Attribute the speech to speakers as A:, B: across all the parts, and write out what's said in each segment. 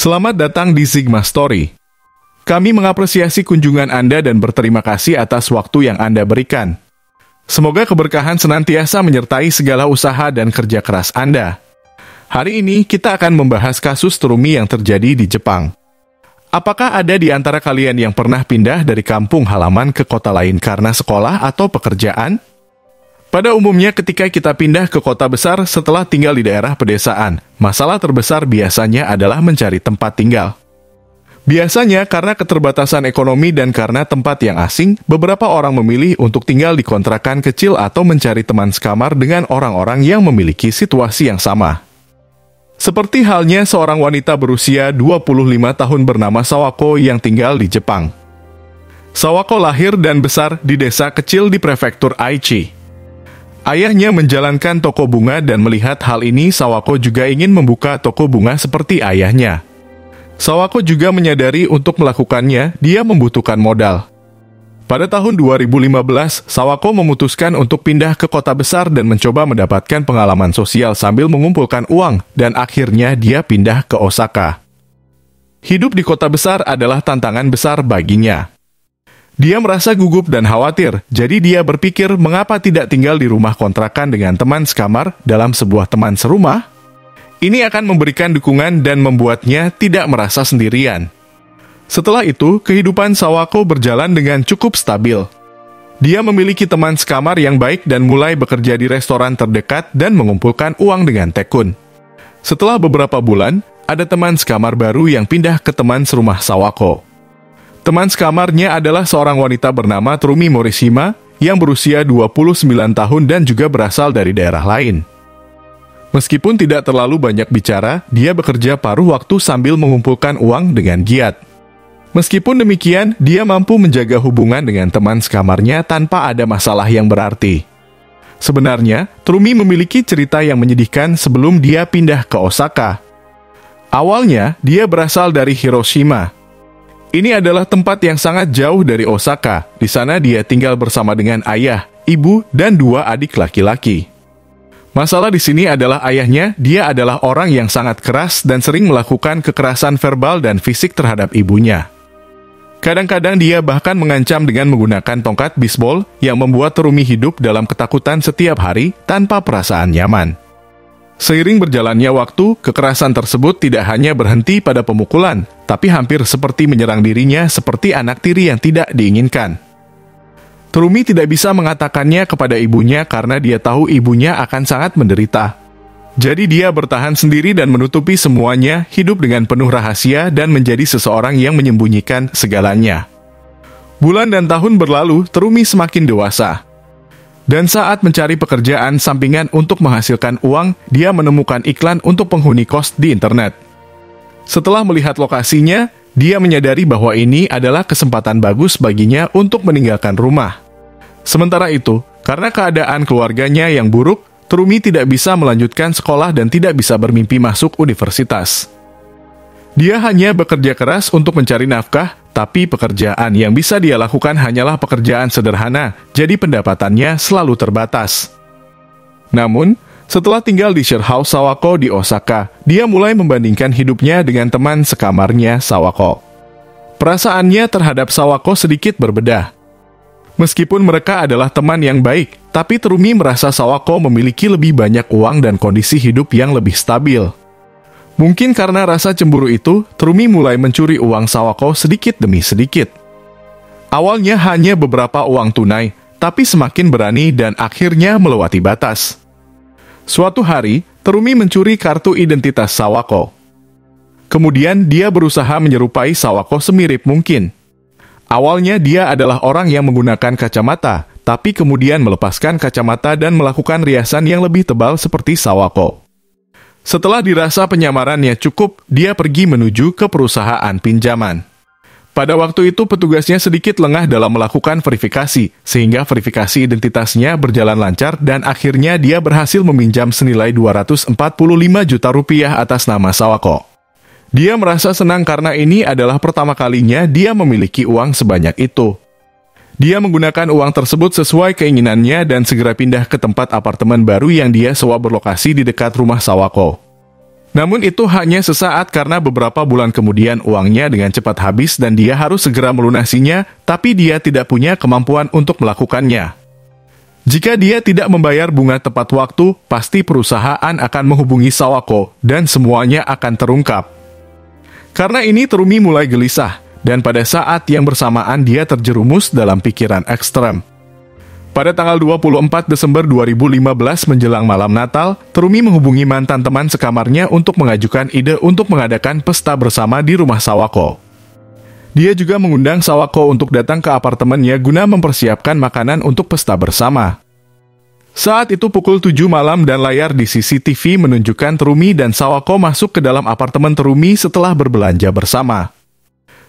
A: Selamat datang di Sigma Story. Kami mengapresiasi kunjungan Anda dan berterima kasih atas waktu yang Anda berikan. Semoga keberkahan senantiasa menyertai segala usaha dan kerja keras Anda. Hari ini kita akan membahas kasus Terumi yang terjadi di Jepang. Apakah ada di antara kalian yang pernah pindah dari kampung halaman ke kota lain karena sekolah atau pekerjaan? Pada umumnya ketika kita pindah ke kota besar setelah tinggal di daerah pedesaan, masalah terbesar biasanya adalah mencari tempat tinggal. Biasanya karena keterbatasan ekonomi dan karena tempat yang asing, beberapa orang memilih untuk tinggal di kontrakan kecil atau mencari teman sekamar dengan orang-orang yang memiliki situasi yang sama. Seperti halnya seorang wanita berusia 25 tahun bernama Sawako yang tinggal di Jepang. Sawako lahir dan besar di desa kecil di prefektur Aichi. Ayahnya menjalankan toko bunga dan melihat hal ini Sawako juga ingin membuka toko bunga seperti ayahnya. Sawako juga menyadari untuk melakukannya, dia membutuhkan modal. Pada tahun 2015, Sawako memutuskan untuk pindah ke kota besar dan mencoba mendapatkan pengalaman sosial sambil mengumpulkan uang, dan akhirnya dia pindah ke Osaka. Hidup di kota besar adalah tantangan besar baginya. Dia merasa gugup dan khawatir, jadi dia berpikir mengapa tidak tinggal di rumah kontrakan dengan teman sekamar dalam sebuah teman serumah? Ini akan memberikan dukungan dan membuatnya tidak merasa sendirian. Setelah itu, kehidupan Sawako berjalan dengan cukup stabil. Dia memiliki teman sekamar yang baik dan mulai bekerja di restoran terdekat dan mengumpulkan uang dengan tekun. Setelah beberapa bulan, ada teman sekamar baru yang pindah ke teman serumah Sawako. Teman sekamarnya adalah seorang wanita bernama Terumi Morishima yang berusia 29 tahun dan juga berasal dari daerah lain. Meskipun tidak terlalu banyak bicara, dia bekerja paruh waktu sambil mengumpulkan uang dengan giat. Meskipun demikian, dia mampu menjaga hubungan dengan teman sekamarnya tanpa ada masalah yang berarti. Sebenarnya, Terumi memiliki cerita yang menyedihkan sebelum dia pindah ke Osaka. Awalnya, dia berasal dari Hiroshima. Ini adalah tempat yang sangat jauh dari Osaka. Di sana dia tinggal bersama dengan ayah, ibu, dan 2 adik laki-laki. Masalah di sini adalah ayahnya, dia adalah orang yang sangat keras dan sering melakukan kekerasan verbal dan fisik terhadap ibunya. Kadang-kadang dia bahkan mengancam dengan menggunakan tongkat bisbol yang membuat Terumi hidup dalam ketakutan setiap hari tanpa perasaan nyaman. Seiring berjalannya waktu, kekerasan tersebut tidak hanya berhenti pada pemukulan, tapi hampir seperti menyerang dirinya seperti anak tiri yang tidak diinginkan. Terumi tidak bisa mengatakannya kepada ibunya karena dia tahu ibunya akan sangat menderita. Jadi dia bertahan sendiri dan menutupi semuanya, hidup dengan penuh rahasia dan menjadi seseorang yang menyembunyikan segalanya. Bulan dan tahun berlalu, Terumi semakin dewasa. Dan saat mencari pekerjaan sampingan untuk menghasilkan uang, dia menemukan iklan untuk penghuni kos di internet. Setelah melihat lokasinya, dia menyadari bahwa ini adalah kesempatan bagus baginya untuk meninggalkan rumah. Sementara itu, karena keadaan keluarganya yang buruk, Terumi tidak bisa melanjutkan sekolah dan tidak bisa bermimpi masuk universitas. Dia hanya bekerja keras untuk mencari nafkah, tapi pekerjaan yang bisa dia lakukan hanyalah pekerjaan sederhana, jadi pendapatannya selalu terbatas. Namun, setelah tinggal di share house Sawako di Osaka, dia mulai membandingkan hidupnya dengan teman sekamarnya Sawako. Perasaannya terhadap Sawako sedikit berbeda. Meskipun mereka adalah teman yang baik, tapi Terumi merasa Sawako memiliki lebih banyak uang dan kondisi hidup yang lebih stabil. Mungkin karena rasa cemburu itu, Terumi mulai mencuri uang Sawako sedikit demi sedikit. Awalnya hanya beberapa uang tunai, tapi semakin berani dan akhirnya melewati batas. Suatu hari, Terumi mencuri kartu identitas Sawako. Kemudian dia berusaha menyerupai Sawako semirip mungkin. Awalnya dia adalah orang yang menggunakan kacamata, tapi kemudian melepaskan kacamata dan melakukan riasan yang lebih tebal seperti Sawako. Setelah dirasa penyamarannya cukup, dia pergi menuju ke perusahaan pinjaman. Pada waktu itu petugasnya sedikit lengah dalam melakukan verifikasi, sehingga verifikasi identitasnya berjalan lancar dan akhirnya dia berhasil meminjam senilai 245 juta rupiah atas nama Sawako. Dia merasa senang karena ini adalah pertama kalinya dia memiliki uang sebanyak itu. Dia menggunakan uang tersebut sesuai keinginannya dan segera pindah ke tempat apartemen baru yang dia sewa berlokasi di dekat rumah Sawako. Namun itu hanya sesaat karena beberapa bulan kemudian uangnya dengan cepat habis dan dia harus segera melunasinya, tapi dia tidak punya kemampuan untuk melakukannya. Jika dia tidak membayar bunga tepat waktu, pasti perusahaan akan menghubungi Sawako dan semuanya akan terungkap. Karena ini Terumi mulai gelisah, dan pada saat yang bersamaan dia terjerumus dalam pikiran ekstrem. Pada tanggal 24 Desember 2015 menjelang malam Natal, Terumi menghubungi mantan teman sekamarnya untuk mengajukan ide untuk mengadakan pesta bersama di rumah Sawako. Dia juga mengundang Sawako untuk datang ke apartemennya guna mempersiapkan makanan untuk pesta bersama. Saat itu pukul 7 malam dan layar di CCTV menunjukkan Terumi dan Sawako masuk ke dalam apartemen Terumi setelah berbelanja bersama.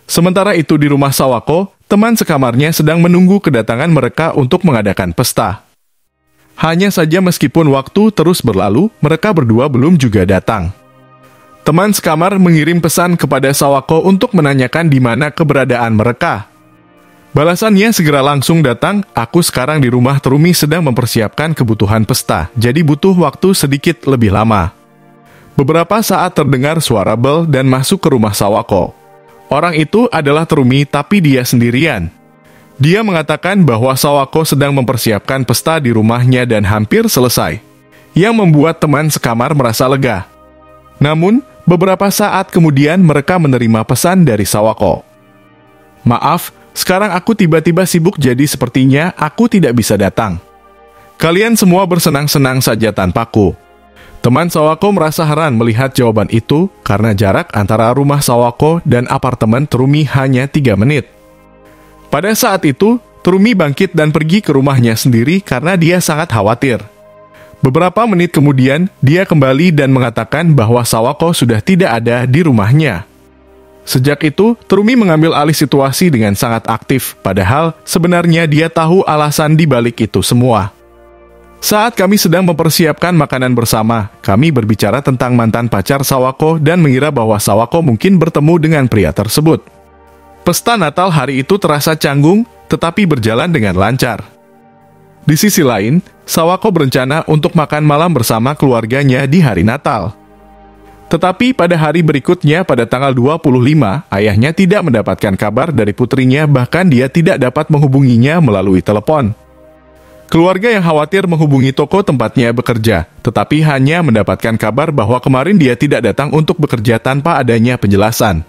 A: Sementara itu di rumah Sawako, teman sekamarnya sedang menunggu kedatangan mereka untuk mengadakan pesta. Hanya saja meskipun waktu terus berlalu, mereka berdua belum juga datang. Teman sekamar mengirim pesan kepada Sawako untuk menanyakan di mana keberadaan mereka. Balasannya segera langsung datang, "Aku sekarang di rumah Terumi sedang mempersiapkan kebutuhan pesta, jadi butuh waktu sedikit lebih lama." Beberapa saat terdengar suara bel dan masuk ke rumah Sawako. Orang itu adalah Terumi, tapi dia sendirian. Dia mengatakan bahwa Sawako sedang mempersiapkan pesta di rumahnya dan hampir selesai, yang membuat teman sekamar merasa lega. Namun, beberapa saat kemudian mereka menerima pesan dari Sawako. "Maaf, sekarang aku tiba-tiba sibuk jadi sepertinya aku tidak bisa datang. Kalian semua bersenang-senang saja tanpaku." Teman Sawako merasa heran melihat jawaban itu karena jarak antara rumah Sawako dan apartemen Terumi hanya 3 menit. Pada saat itu, Terumi bangkit dan pergi ke rumahnya sendiri karena dia sangat khawatir. Beberapa menit kemudian, dia kembali dan mengatakan bahwa Sawako sudah tidak ada di rumahnya. Sejak itu, Terumi mengambil alih situasi dengan sangat aktif, padahal sebenarnya dia tahu alasan di balik itu semua. Saat kami sedang mempersiapkan makanan bersama, kami berbicara tentang mantan pacar Sawako dan mengira bahwa Sawako mungkin bertemu dengan pria tersebut. Pesta Natal hari itu terasa canggung, tetapi berjalan dengan lancar. Di sisi lain, Sawako berencana untuk makan malam bersama keluarganya di hari Natal. Tetapi pada hari berikutnya, pada tanggal 25, ayahnya tidak mendapatkan kabar dari putrinya, bahkan dia tidak dapat menghubunginya melalui telepon. Keluarga yang khawatir menghubungi toko tempatnya bekerja, tetapi hanya mendapatkan kabar bahwa kemarin dia tidak datang untuk bekerja tanpa adanya penjelasan.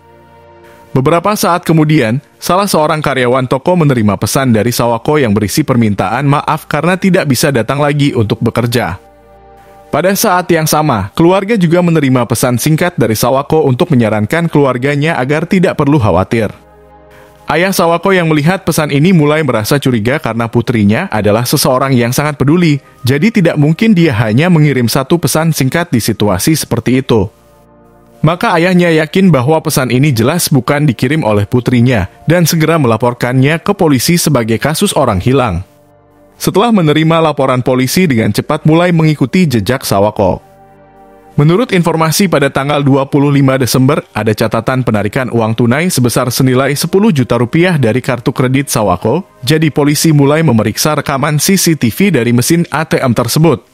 A: Beberapa saat kemudian, salah seorang karyawan toko menerima pesan dari Sawako yang berisi permintaan maaf karena tidak bisa datang lagi untuk bekerja. Pada saat yang sama, keluarga juga menerima pesan singkat dari Sawako untuk menyarankan keluarganya agar tidak perlu khawatir. Ayah Sawako yang melihat pesan ini mulai merasa curiga karena putrinya adalah seseorang yang sangat peduli, jadi tidak mungkin dia hanya mengirim satu pesan singkat di situasi seperti itu. Maka ayahnya yakin bahwa pesan ini jelas bukan dikirim oleh putrinya dan segera melaporkannya ke polisi sebagai kasus orang hilang. Setelah menerima laporan, polisi dengan cepat mulai mengikuti jejak Sawako. Menurut informasi pada tanggal 25 Desember, ada catatan penarikan uang tunai sebesar senilai 10 juta rupiah dari kartu kredit Sawako, jadi polisi mulai memeriksa rekaman CCTV dari mesin ATM tersebut.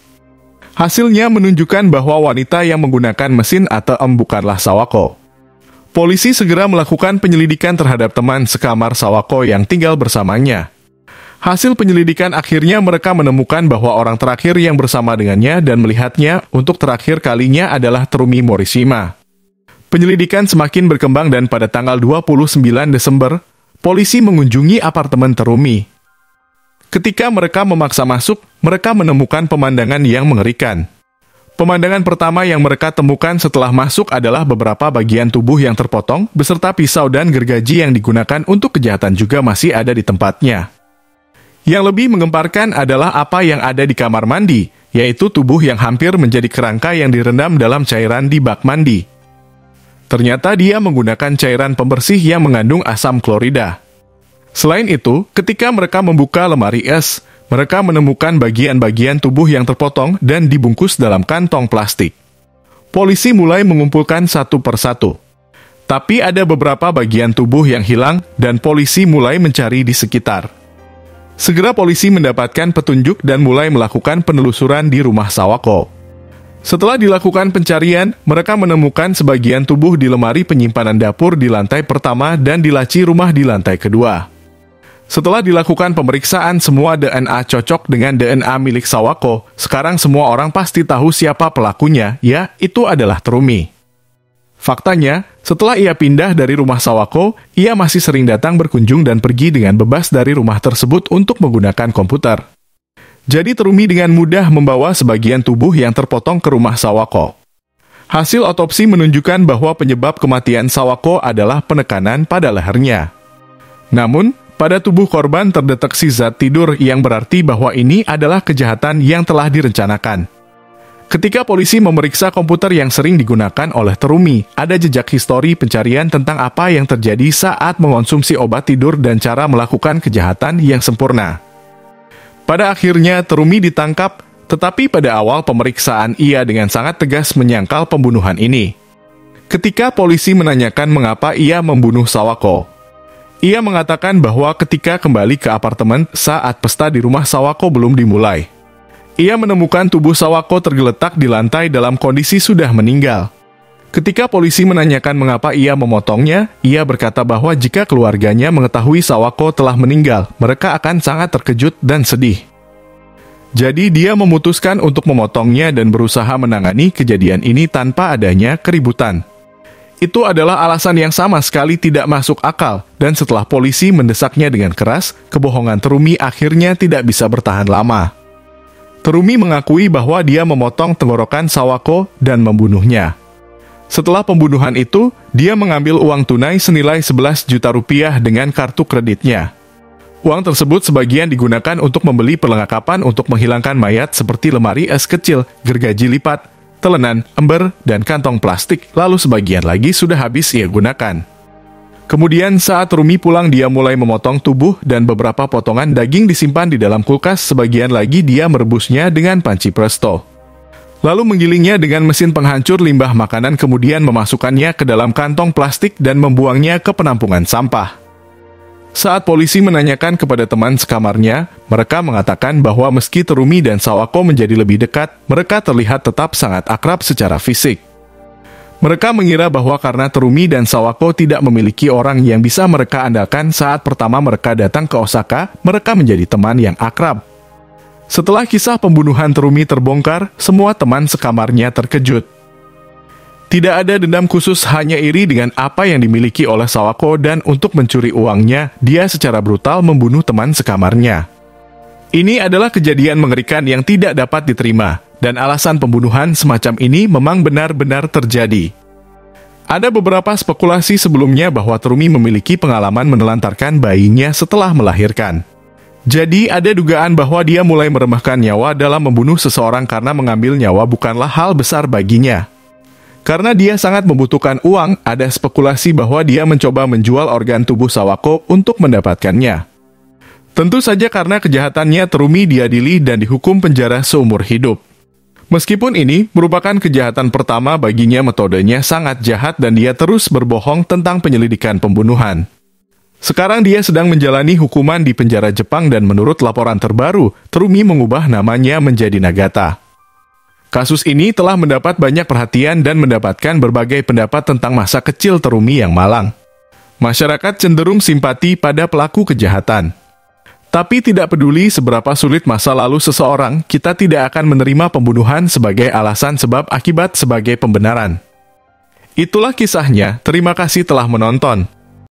A: Hasilnya menunjukkan bahwa wanita yang menggunakan mesin ATM bukanlah Sawako. Polisi segera melakukan penyelidikan terhadap teman sekamar Sawako yang tinggal bersamanya. Hasil penyelidikan akhirnya mereka menemukan bahwa orang terakhir yang bersama dengannya dan melihatnya untuk terakhir kalinya adalah Terumi Morishima. Penyelidikan semakin berkembang dan pada tanggal 29 Desember, polisi mengunjungi apartemen Terumi. Ketika mereka memaksa masuk, mereka menemukan pemandangan yang mengerikan. Pemandangan pertama yang mereka temukan setelah masuk adalah beberapa bagian tubuh yang terpotong, beserta pisau dan gergaji yang digunakan untuk kejahatan juga masih ada di tempatnya. Yang lebih menggemparkan adalah apa yang ada di kamar mandi, yaitu tubuh yang hampir menjadi kerangka yang direndam dalam cairan di bak mandi. Ternyata dia menggunakan cairan pembersih yang mengandung asam klorida. Selain itu, ketika mereka membuka lemari es, mereka menemukan bagian-bagian tubuh yang terpotong dan dibungkus dalam kantong plastik. Polisi mulai mengumpulkan satu persatu. Tapi ada beberapa bagian tubuh yang hilang dan polisi mulai mencari di sekitar. Segera polisi mendapatkan petunjuk dan mulai melakukan penelusuran di rumah Sawako. Setelah dilakukan pencarian, mereka menemukan sebagian tubuh di lemari penyimpanan dapur di lantai pertama dan di laci rumah di lantai kedua. Setelah dilakukan pemeriksaan semua DNA cocok dengan DNA milik Sawako, sekarang semua orang pasti tahu siapa pelakunya, ya, itu adalah Terumi. Faktanya, setelah ia pindah dari rumah Sawako, ia masih sering datang berkunjung dan pergi dengan bebas dari rumah tersebut untuk menggunakan komputer. Jadi Terumi dengan mudah membawa sebagian tubuh yang terpotong ke rumah Sawako. Hasil otopsi menunjukkan bahwa penyebab kematian Sawako adalah penekanan pada lehernya. Namun, pada tubuh korban terdeteksi zat tidur yang berarti bahwa ini adalah kejahatan yang telah direncanakan. Ketika polisi memeriksa komputer yang sering digunakan oleh Terumi, ada jejak histori pencarian tentang apa yang terjadi saat mengonsumsi obat tidur dan cara melakukan kejahatan yang sempurna. Pada akhirnya Terumi ditangkap, tetapi pada awal pemeriksaan ia dengan sangat tegas menyangkal pembunuhan ini. Ketika polisi menanyakan mengapa ia membunuh Sawako, ia mengatakan bahwa ketika kembali ke apartemen saat pesta di rumah Sawako belum dimulai, ia menemukan tubuh Sawako tergeletak di lantai dalam kondisi sudah meninggal. Ketika polisi menanyakan mengapa ia memotongnya, ia berkata bahwa jika keluarganya mengetahui Sawako telah meninggal, mereka akan sangat terkejut dan sedih. Jadi dia memutuskan untuk memotongnya dan berusaha menangani kejadian ini tanpa adanya keributan. Itu adalah alasan yang sama sekali tidak masuk akal, dan setelah polisi mendesaknya dengan keras, kebohongan Terumi akhirnya tidak bisa bertahan lama. Terumi mengakui bahwa dia memotong tenggorokan Sawako dan membunuhnya. Setelah pembunuhan itu, dia mengambil uang tunai senilai 11 juta rupiah dengan kartu kreditnya. Uang tersebut sebagian digunakan untuk membeli perlengkapan untuk menghilangkan mayat seperti lemari es kecil, gergaji lipat, telenan, ember, dan kantong plastik, lalu sebagian lagi sudah habis ia gunakan. Kemudian saat Terumi pulang dia mulai memotong tubuh dan beberapa potongan daging disimpan di dalam kulkas, sebagian lagi dia merebusnya dengan panci presto. Lalu menggilingnya dengan mesin penghancur limbah makanan kemudian memasukkannya ke dalam kantong plastik dan membuangnya ke penampungan sampah. Saat polisi menanyakan kepada teman sekamarnya, mereka mengatakan bahwa meski Terumi dan Sawako menjadi lebih dekat, mereka terlihat tetap sangat akrab secara fisik. Mereka mengira bahwa karena Terumi dan Sawako tidak memiliki orang yang bisa mereka andalkan saat pertama mereka datang ke Osaka, mereka menjadi teman yang akrab. Setelah kisah pembunuhan Terumi terbongkar, semua teman sekamarnya terkejut. Tidak ada dendam khusus, hanya iri dengan apa yang dimiliki oleh Sawako dan untuk mencuri uangnya, dia secara brutal membunuh teman sekamarnya. Ini adalah kejadian mengerikan yang tidak dapat diterima, dan alasan pembunuhan semacam ini memang benar-benar terjadi. Ada beberapa spekulasi sebelumnya bahwa Terumi memiliki pengalaman menelantarkan bayinya setelah melahirkan. Jadi ada dugaan bahwa dia mulai meremehkan nyawa dalam membunuh seseorang karena mengambil nyawa bukanlah hal besar baginya. Karena dia sangat membutuhkan uang, ada spekulasi bahwa dia mencoba menjual organ tubuh Sawako untuk mendapatkannya. Tentu saja karena kejahatannya Terumi diadili dan dihukum penjara seumur hidup. Meskipun ini merupakan kejahatan pertama baginya, metodenya sangat jahat dan dia terus berbohong tentang penyelidikan pembunuhan. Sekarang dia sedang menjalani hukuman di penjara Jepang dan menurut laporan terbaru, Terumi mengubah namanya menjadi Nagata. Kasus ini telah mendapat banyak perhatian dan mendapatkan berbagai pendapat tentang masa kecil Terumi yang malang. Masyarakat cenderung simpati pada pelaku kejahatan. Tapi tidak peduli seberapa sulit masa lalu seseorang, kita tidak akan menerima pembunuhan sebagai alasan sebab akibat sebagai pembenaran. Itulah kisahnya, terima kasih telah menonton.